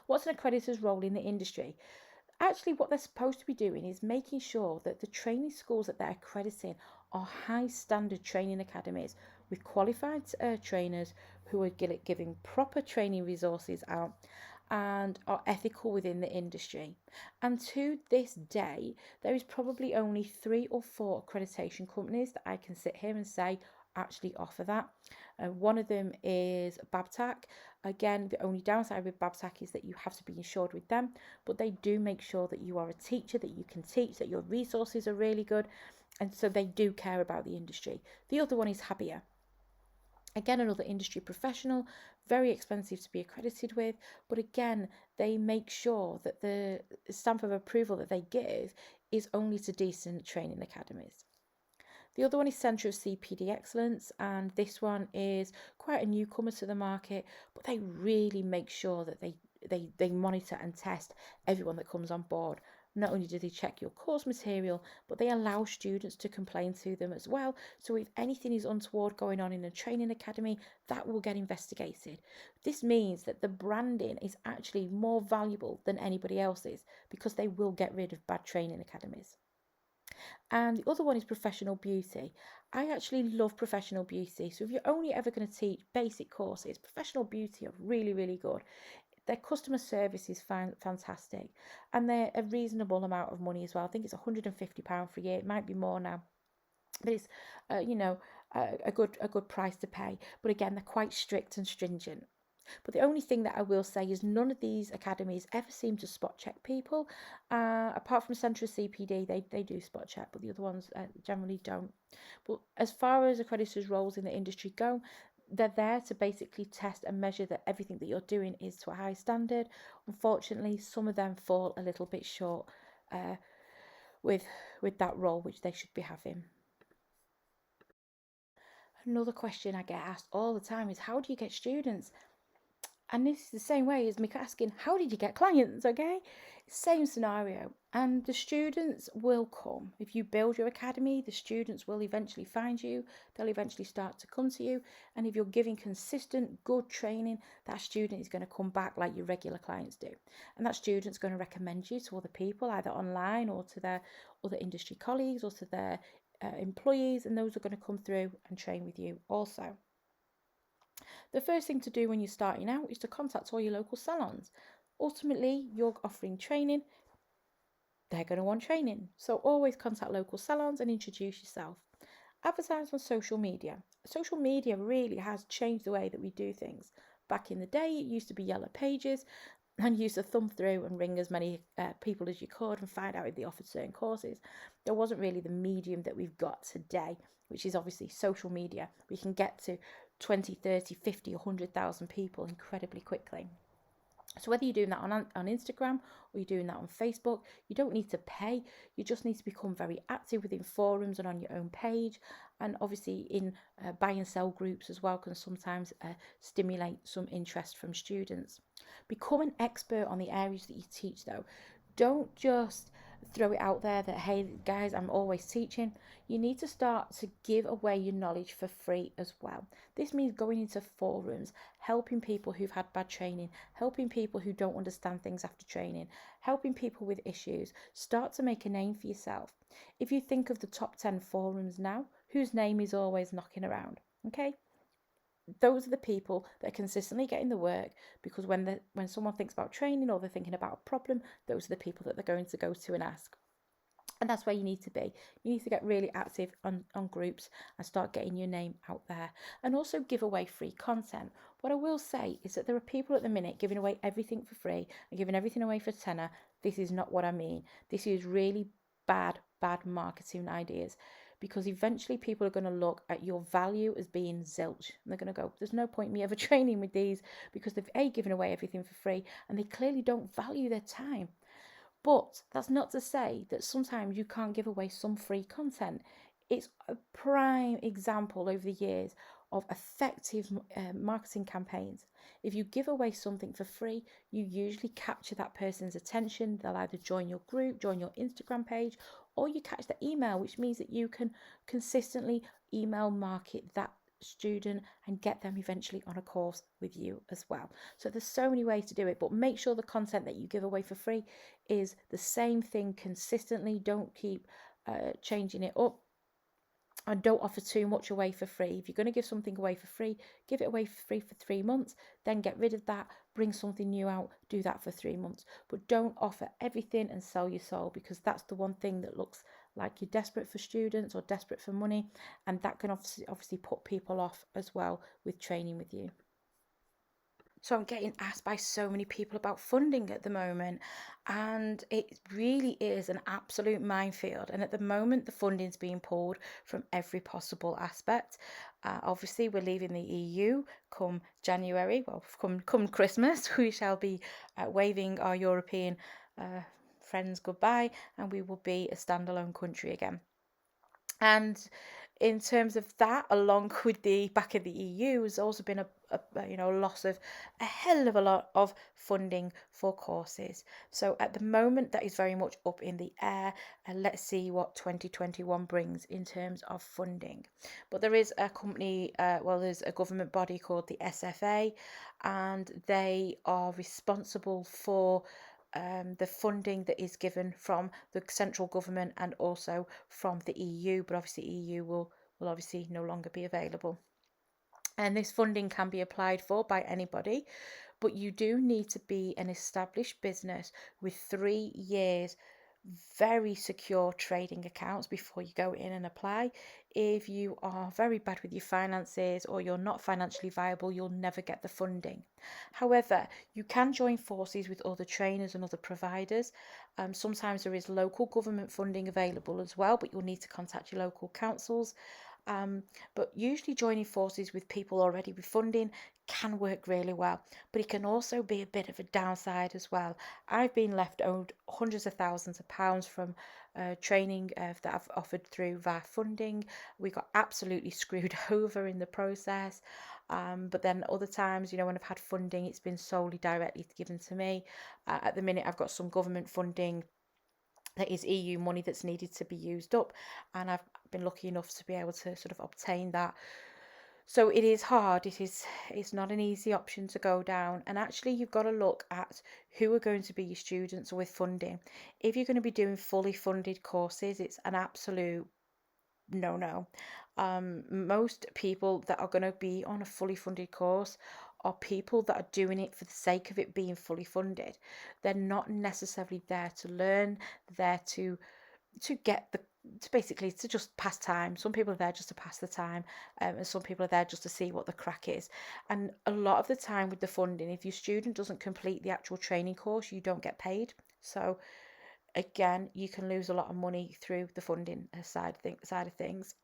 What's an accreditor's role in the industry? Actually, what they're supposed to be doing is making sure that the training schools that they're accrediting are high standard training academies with qualified trainers who are giving proper training resources out and are ethical within the industry. And to this day, there is probably only 3 or 4 accreditation companies that I can sit here and say actually offer that. One of them is Babtac. Again, the only downside with Babtac is that you have to be insured with them, but they do make sure that you are a teacher, that you can teach, that your resources are really good, and so they do care about the industry. The other one is Habia. Again, another industry professional, very expensive to be accredited with, but again, they make sure that the stamp of approval that they give is only to decent training academies. The other one is Centre of CPD Excellence, and this one is quite a newcomer to the market, but they really make sure that they monitor and test everyone that comes on board. Not only do they check your course material, but they allow students to complain to them as well. So if anything is untoward going on in a training academy, that will get investigated. This means that the branding is actually more valuable than anybody else's, because they will get rid of bad training academies. And the other one is professional beauty. I actually love professional beauty. So if you're only ever going to teach basic courses, professional beauty are really, really good. Their customer service is fantastic, and they're a reasonable amount of money as well. I think it's £150 for a year. It might be more now, but it's a good price to pay. But again, they're quite strict and stringent. But the only thing that I will say is none of these academies ever seem to spot check people. Apart from Central CPD, they do spot check, but the other ones generally don't. But as far as accreditors' roles in the industry go, they're there to basically test and measure that everything that you're doing is to a high standard. Unfortunately, some of them fall a little bit short with that role which they should be having. Another question I get asked all the time is, how do you get students? And this is the same way as me asking, how did you get clients? Okay, same scenario. And the students will come. If you build your academy, the students will eventually find you. They'll eventually start to come to you. And if you're giving consistent, good training, that student is going to come back like your regular clients do. And that student's going to recommend you to other people, either online or to their other industry colleagues or to their employees. And those are going to come through and train with you also. The first thing to do when you're starting out is to contact all your local salons. Ultimately, you're offering training, they're going to want training. So always contact local salons and introduce yourself. Advertise on social media. Social media really has changed the way that we do things. Back in the day, it used to be yellow pages, and you used to thumb through and ring as many people as you could and find out if they offered certain courses. There wasn't really the medium that we've got today, which is obviously social media. We can get to 20, 30, 50, 100,000 people incredibly quickly. So whether you're doing that on Instagram or you're doing that on Facebook, you don't need to pay. You just need to become very active within forums and on your own page. And obviously in buy and sell groups as well can sometimes stimulate some interest from students. Become an expert on the areas that you teach though. Don't just throw it out there that, hey guys, I'm always teaching. You need to start to give away your knowledge for free as well. This means going into forums, helping people who've had bad training, helping people who don't understand things after training, helping people with issues. Start to make a name for yourself. If you think of the top 10 forums now, whose name is always knocking around, okay? Those are the people that are consistently getting the work, because when someone thinks about training or they're thinking about a problem, those are the people that they're going to go to and ask. And that's where you need to be. You need to get really active on groups and start getting your name out there, and also give away free content. What I will say is that there are people at the minute giving away everything for free and giving everything away for tenner. This is not what I mean. This is really bad marketing ideas, because eventually people are going to look at your value as being zilch, and they're going to go, there's no point me ever training with these, because they've given away everything for free and they clearly don't value their time. But that's not to say that sometimes you can't give away some free content. It's a prime example over the years of effective marketing campaigns. If you give away something for free, you usually capture that person's attention. They'll either join your group, join your Instagram page, or you catch the email, which means that you can consistently email market that student and get them eventually on a course with you as well. So there's so many ways to do it, but make sure the content that you give away for free is the same thing consistently. Don't keep changing it up, and don't offer too much away for free. If you're going to give something away for free, give it away for free for 3 months, then get rid of that, bring something new out, do that for 3 months. But don't offer everything and sell your soul, because that's the one thing that looks like you're desperate for students or desperate for money, and that can obviously put people off as well with training with you. So I'm getting asked by so many people about funding at the moment, and it really is an absolute minefield. And at the moment, the funding's being pulled from every possible aspect. Obviously, we're leaving the EU come January. Well, come Christmas, we shall be waving our European friends goodbye, and we will be a standalone country again. And in terms of that, along with the back of the EU, has also been a loss of a hell of a lot of funding for courses. So at the moment, that is very much up in the air, and let's see what 2021 brings in terms of funding. But there is a company, there's a government body called the SFA, and they are responsible for the funding that is given from the central government and also from the EU, but obviously EU will obviously no longer be available. And this funding can be applied for by anybody, but you do need to be an established business with 3 years very secure trading accounts before you go in and apply. If you are very bad with your finances or you're not financially viable, you'll never get the funding. However, you can join forces with other trainers and other providers. Sometimes there is local government funding available as well, but you'll need to contact your local councils. But usually joining forces with people already with funding can work really well, but it can also be a bit of a downside as well. I've been left owed hundreds of thousands of pounds from training that I've offered through via funding. We got absolutely screwed over in the process. But then other times, when I've had funding, it's been solely directly given to me. At the minute, I've got some government funding that is EU money that's needed to be used up, and I've been lucky enough to be able to sort of obtain that. So it is hard. It's not an easy option to go down, and actually you've got to look at who are going to be your students with funding. If you're going to be doing fully funded courses, it's an absolute no. Most people that are going to be on a fully funded course are people that are doing it for the sake of it being fully funded. They're not necessarily there to learn, they're there to get to basically to just pass time. Some people are there just to pass the time, and some people are there just to see what the crack is. And a lot of the time with the funding, if your student doesn't complete the actual training course, you don't get paid. So again, you can lose a lot of money through the funding side of things.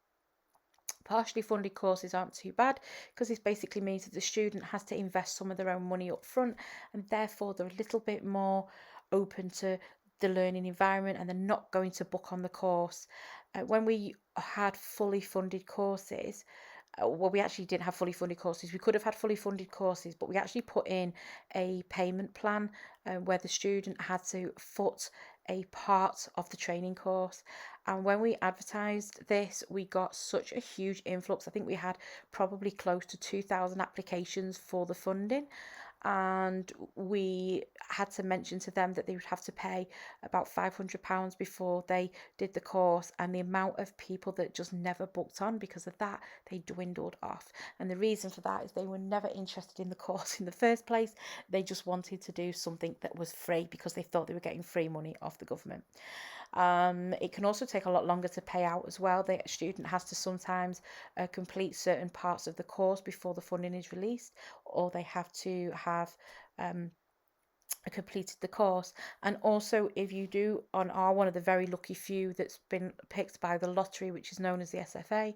Partially funded courses aren't too bad because this basically means that the student has to invest some of their own money up front, and therefore they're a little bit more open to the learning environment and they're not going to book on the course. When we had fully funded courses, well, we actually didn't have fully funded courses. We could have had fully funded courses, but we actually put in a payment plan where the student had to foot a part of the training course. And when we advertised this, we got such a huge influx. I think we had probably close to 2,000 applications for the funding, and we had to mention to them that they would have to pay about £500 before they did the course, and the amount of people that just never booked on because of that, they dwindled off. And the reason for that is they were never interested in the course in the first place. They just wanted to do something that was free because they thought they were getting free money off the government. It can also take a lot longer to pay out as well. The student has to sometimes complete certain parts of the course before the funding is released, or they have to have completed the course. And also, if you do are one of the very lucky few that's been picked by the lottery, which is known as the SFA,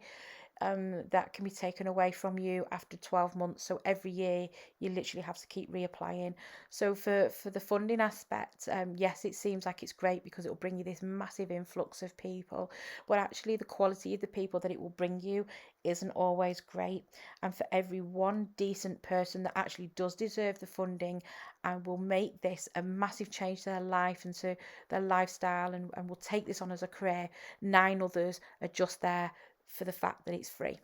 that can be taken away from you after 12 months. So every year you literally have to keep reapplying. So for the funding aspect, yes, it seems like it's great because it will bring you this massive influx of people, but actually the quality of the people that it will bring you isn't always great. And for every one decent person that actually does deserve the funding and will make this a massive change to their life and to their lifestyle, and will take this on as a career, 9 others are just there for the fact that it's free.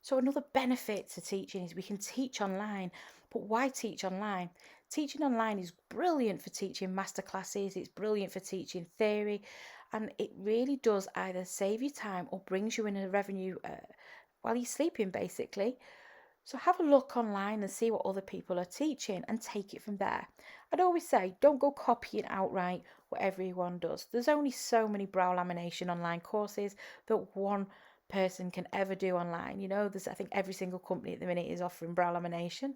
So another benefit to teaching is we can teach online. But why teach online? Teaching online is brilliant for teaching masterclasses, it's brilliant for teaching theory, and it really does either save you time or brings you in a revenue while you're sleeping, basically. So have a look online and see what other people are teaching and take it from there. I'd always say don't go copying outright what everyone does. There's only so many brow lamination online courses that one person can ever do online. I think every single company at the minute is offering brow lamination.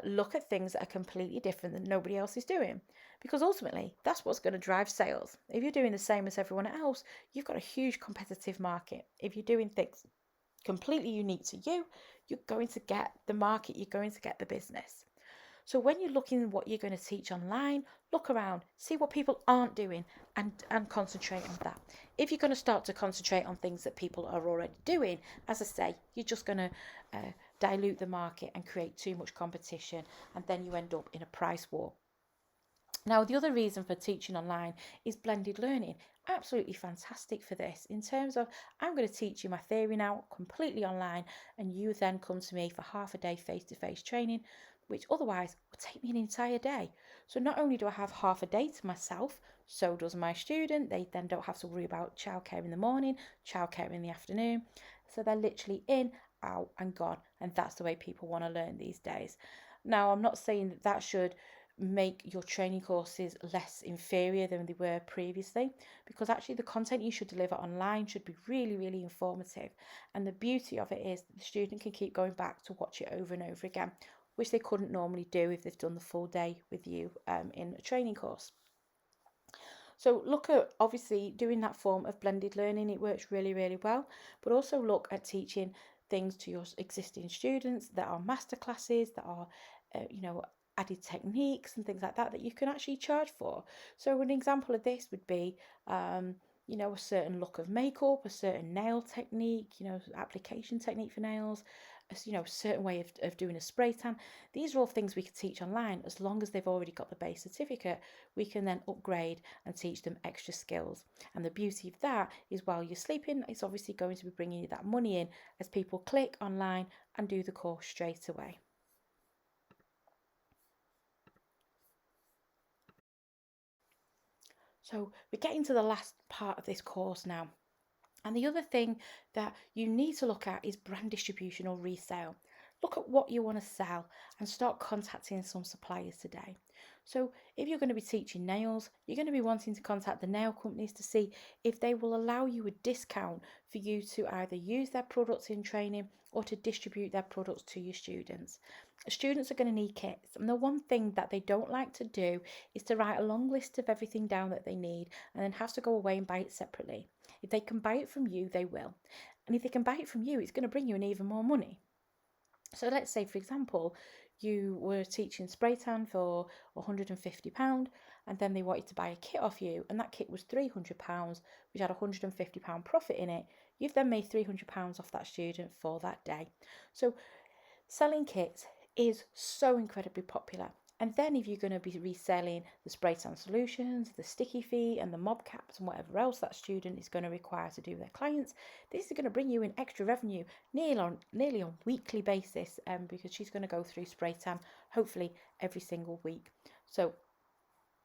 Look at things that are completely different that nobody else is doing, because ultimately that's what's going to drive sales. If you're doing the same as everyone else, you've got a huge competitive market. If you're doing things completely unique to you, you're going to get the market, you're going to get the business. So when you're looking at what you're going to teach online, look around, see what people aren't doing, and concentrate on that. If you're going to start to concentrate on things that people are already doing, as I say, you're just going to dilute the market and create too much competition, and then you end up in a price war. Now, the other reason for teaching online is blended learning. Absolutely fantastic for this in terms of I'm going to teach you my theory now completely online, and you then come to me for half a day face-to-face training, which otherwise would take me an entire day. So not only do I have half a day to myself, so does my student. They then don't have to worry about childcare in the morning, childcare in the afternoon. So they're literally in, out and gone, and that's the way people want to learn these days. Now, I'm not saying that should make your training courses less inferior than they were previously, because actually the content you should deliver online should be really, really informative. And the beauty of it is the student can keep going back to watch it over and over again, which they couldn't normally do if they've done the full day with you in a training course. So look at obviously doing that form of blended learning. It works really, really well. But also look at teaching things to your existing students that are masterclasses, that are, added techniques and things like that you can actually charge for. So an example of this would be, a certain look of makeup, a certain nail technique, application technique for nails, a certain way of doing a spray tan. These are all things we can teach online. As long as they've already got the base certificate, we can then upgrade and teach them extra skills. And the beauty of that is while you're sleeping, it's obviously going to be bringing you that money in as people click online and do the course straight away. So we're getting to the last part of this course now. And the other thing that you need to look at is brand distribution or resale. Look at what you want to sell and start contacting some suppliers today. So if you're going to be teaching nails, you're going to be wanting to contact the nail companies to see if they will allow you a discount for you to either use their products in training or to distribute their products to your students. Students are going to need kits, and the one thing that they don't like to do is to write a long list of everything down that they need and then have to go away and buy it separately. If they can buy it from you, they will. And if they can buy it from you, it's going to bring you in even more money. So let's say, for example, you were teaching spray tan for £150 and then they wanted to buy a kit off you and that kit was £300, which had £150 profit in it. You've then made £300 off that student for that day. So selling kits is so incredibly popular. And then if you're going to be reselling the spray tan solutions, the sticky feet and the mob caps and whatever else that student is going to require to do with their clients, this is going to bring you in extra revenue nearly on weekly basis, because she's going to go through spray tan hopefully every single week. So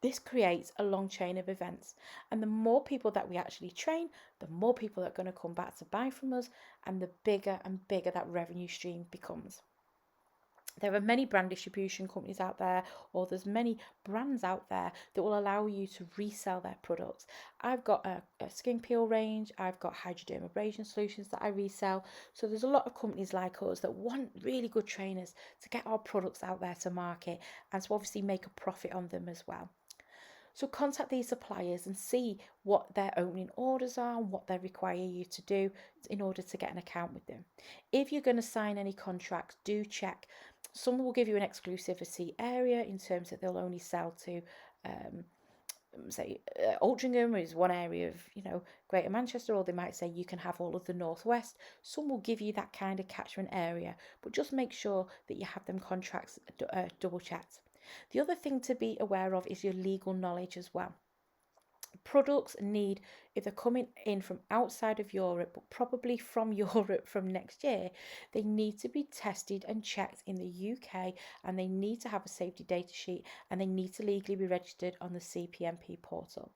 this creates a long chain of events, and the more people that we actually train, the more people that are going to come back to buy from us, and the bigger and bigger that revenue stream becomes. There are many brand distribution companies out there, or there's many brands out there that will allow you to resell their products. I've got a skin peel range, I've got hydrodermabrasion solutions that I resell. So there's a lot of companies like us that want really good trainers to get our products out there to market and to obviously make a profit on them as well. So contact these suppliers and see what their opening orders are and what they require you to do in order to get an account with them. If you're going to sign any contracts, do check. Some will give you an exclusivity area in terms that they'll only sell to say Altrincham is one area of Greater Manchester, or they might say you can have all of the Northwest. Some will give you that kind of catchment area, but just make sure that you have them contracts double checked. The other thing to be aware of is your legal knowledge as well. Products need, if they're coming in from outside of Europe, but probably from Europe from next year, they need to be tested and checked in the UK, and they need to have a safety data sheet, and they need to legally be registered on the CPMP portal.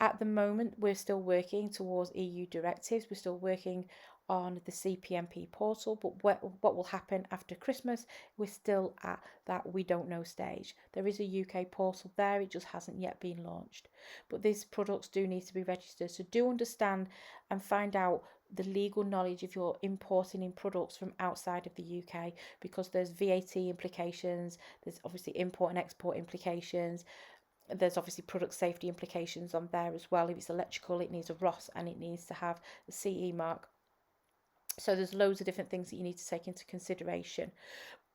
At the moment, we're still working towards EU directives. We're still working on the CPMP portal, but what will happen after Christmas, we're still at that we don't know stage. There is a UK portal there, it just hasn't yet been launched. But these products do need to be registered, so do understand and find out the legal knowledge if you're importing in products from outside of the UK, because there's VAT implications, there's obviously import and export implications. There's obviously product safety implications on there as well. If it's electrical, it needs a ROS and it needs to have the CE mark. So there's loads of different things that you need to take into consideration.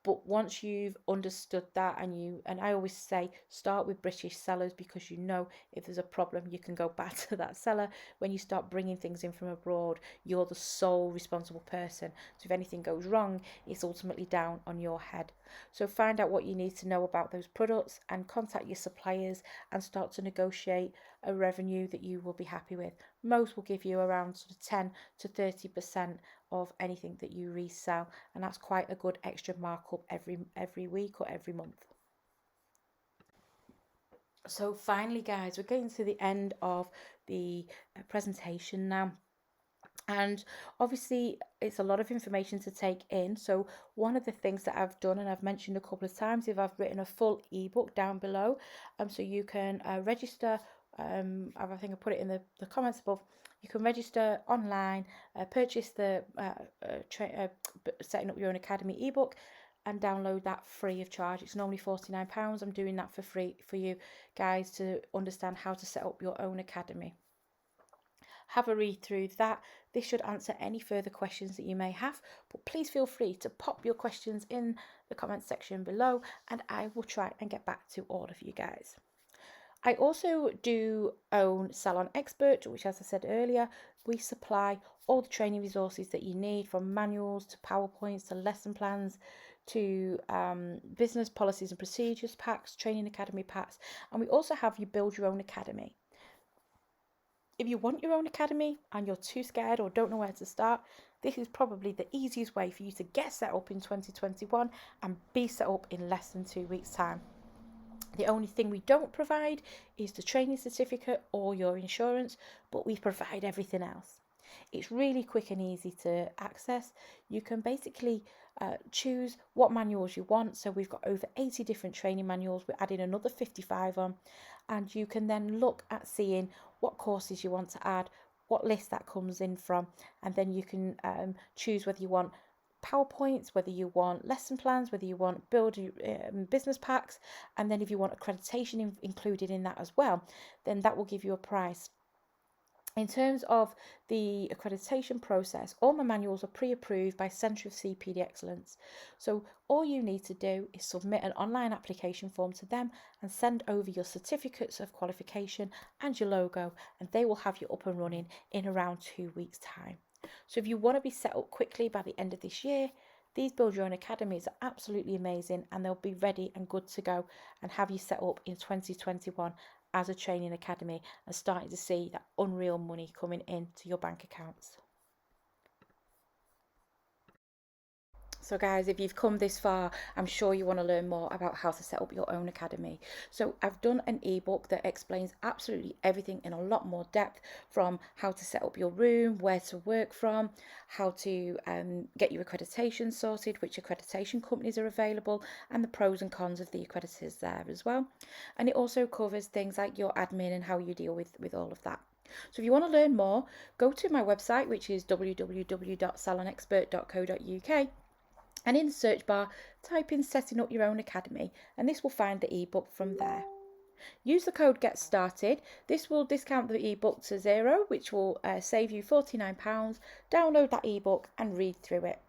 But once you've understood that, and I always say start with British sellers, because if there's a problem, you can go back to that seller. When you start bringing things in from abroad, you're the sole responsible person. So if anything goes wrong, it's ultimately down on your head. So find out what you need to know about those products and contact your suppliers and start to negotiate a revenue that you will be happy with. Most will give you around sort of 10 to 30% of anything that you resell, and that's quite a good extra markup every week or every month. So finally, guys, we're getting to the end of the presentation now. And obviously it's a lot of information to take in. So one of the things that I've done, and I've mentioned a couple of times, if I've written a full ebook down below, so you can register. I think I put it in the comments above. You can register online, purchase the Setting Up Your Own Academy ebook, and download that free of charge. It's normally £49. I'm doing that for free for you guys to understand how to set up your own academy. Have a read through that. This should answer any further questions that you may have, but please feel free to pop your questions in the comment section below and I will try and get back to all of you guys. I also do own Salon Expert, which, as I said earlier, we supply all the training resources that you need, from manuals to PowerPoints to lesson plans to business policies and procedures packs, training academy packs, and we also have you build your own academy. If you want your own academy and you're too scared or don't know where to start, this is probably the easiest way for you to get set up in 2021 and be set up in less than 2 weeks' time. The only thing we don't provide is the training certificate or your insurance, but we provide everything else. It's really quick and easy to access. You can basically choose what manuals you want. So we've got over 80 different training manuals. We're adding another 55 on, and you can then look at seeing what courses you want to add, what list that comes in from, and then you can choose whether you want PowerPoints, whether you want lesson plans, whether you want build business packs, and then if you want accreditation included in that as well, then that will give you a price. In terms of the accreditation process, all my manuals are pre-approved by Centre of CPD Excellence. So all you need to do is submit an online application form to them and send over your certificates of qualification and your logo, and they will have you up and running in around 2 weeks' time. So if you want to be set up quickly by the end of this year, these Build Your Own Academies are absolutely amazing, and they'll be ready and good to go and have you set up in 2021 as a training academy and starting to see that unreal money coming into your bank accounts. So guys, if you've come this far, I'm sure you want to learn more about how to set up your own academy. So I've done an ebook that explains absolutely everything in a lot more depth, from how to set up your room, where to work from, how to get your accreditation sorted, which accreditation companies are available, and the pros and cons of the accreditors there as well. And it also covers things like your admin and how you deal with all of that. So if you want to learn more, go to my website, which is www.salonexpert.co.uk. And in the search bar, type in Setting Up Your Own Academy, and this will find the ebook from there. Use the code Get Started. This will discount the ebook to £0, which will save you £49. Download that ebook and read through it.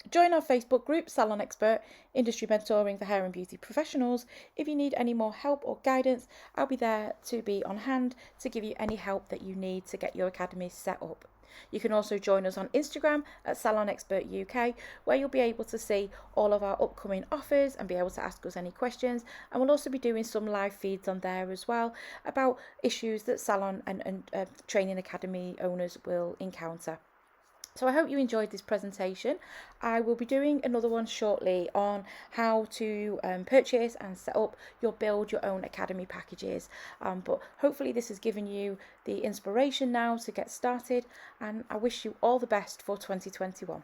Join our Facebook group, Salon Expert, Industry Mentoring for Hair and Beauty Professionals. If you need any more help or guidance, I'll be there to be on hand to give you any help that you need to get your academy set up. You can also join us on Instagram at Salon Expert UK, where you'll be able to see all of our upcoming offers and be able to ask us any questions. And we'll also be doing some live feeds on there as well about issues that salon and training academy owners will encounter. So I hope you enjoyed this presentation. I will be doing another one shortly on how to purchase and set up your Build Your Own Academy packages. But hopefully this has given you the inspiration now to get started, and I wish you all the best for 2021.